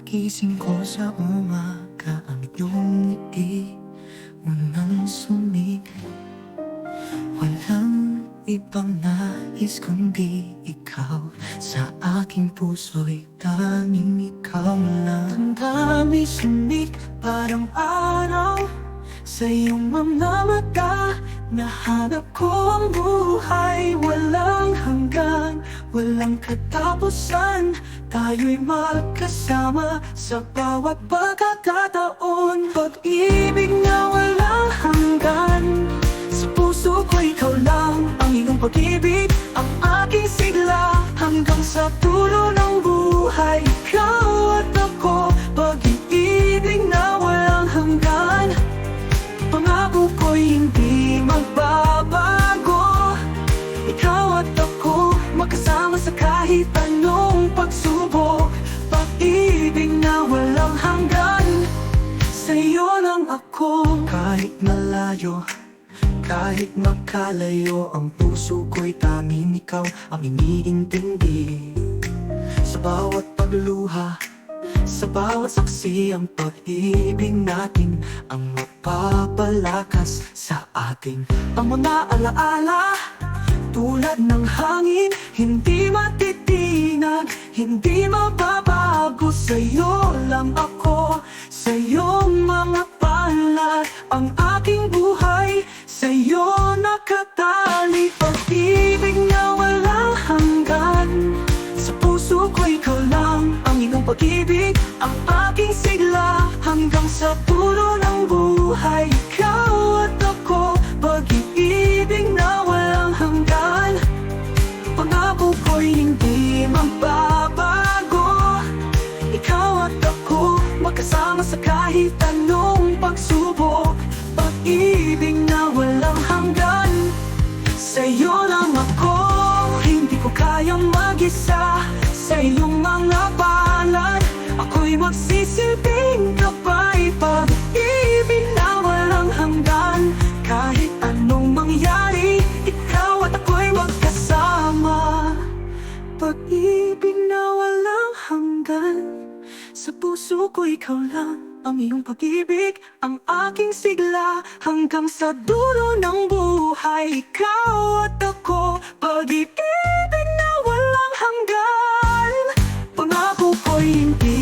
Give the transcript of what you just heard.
Pagising ko sa umaga, ang iyong ngiti unang sumingit. Walang ibang nais kundi ikaw. Sa aking puso'y tanging ikaw lang. Ang dami sumik, parang araw sa iyong mga mata. Nahanap ko ang buhay, walang hanggan, walang katapusan. Tayo'y magkasama sa bawat pagkakataon. Pag-ibig na walang hanggan, sa puso ko ikaw lang. Ang iyong pag-ibig, ang aking sigla. Hanggang sa dulo ng buhay, ikaw at ako. Pag-ibig na walang hanggan, pangako ko'y hindi magbabago. Ikaw at ako, magkasama sa kahit anong pagsubok. Pag-ibig na walang hanggan, sa'yo lang ako. Kahit malayo, kahit magkalayo, ang puso ko'y tanging ikaw ang iniintindi. Sa bawat pagluha, sa bawat saksi, ang pag-ibig natin ang magpapalakas sa ating ang mga alaala. Tulad ng hangin, hindi matitinag, hindi mababago. Sa'yo lang ako, sa iyong mga palad ang aking buhay, sa'yo nakatali. Pag-ibig na walang hanggan, sa puso ko ikaw lang. Ang iyong pag-ibig, ang aking sigla. Hanggang sa dulo ng buhay, ikaw at ako. Pag-ibig na walang hanggan, pangako ko'y hindi magbabago. Ikaw at ako, magkasama sa kahit anong pagsubok. Pag-ibig na walang hanggan, sa'yo lang ako. Hindi ko kayang mag-isa sa iyong mga palad. Ako'y magsisilbing gabay. Pag-ibig na walang hanggan, kahit anong mangyari, ikaw at ako'y magkasama. Pag-ibig na walang hanggan, sa puso ko ikaw lang. Ang iyong pag-ibig, ang aking sigla. Hanggang sa dulo ng buhay, ikaw at ako. Pag-ibig na walang hanggan, pangako ko'y hindi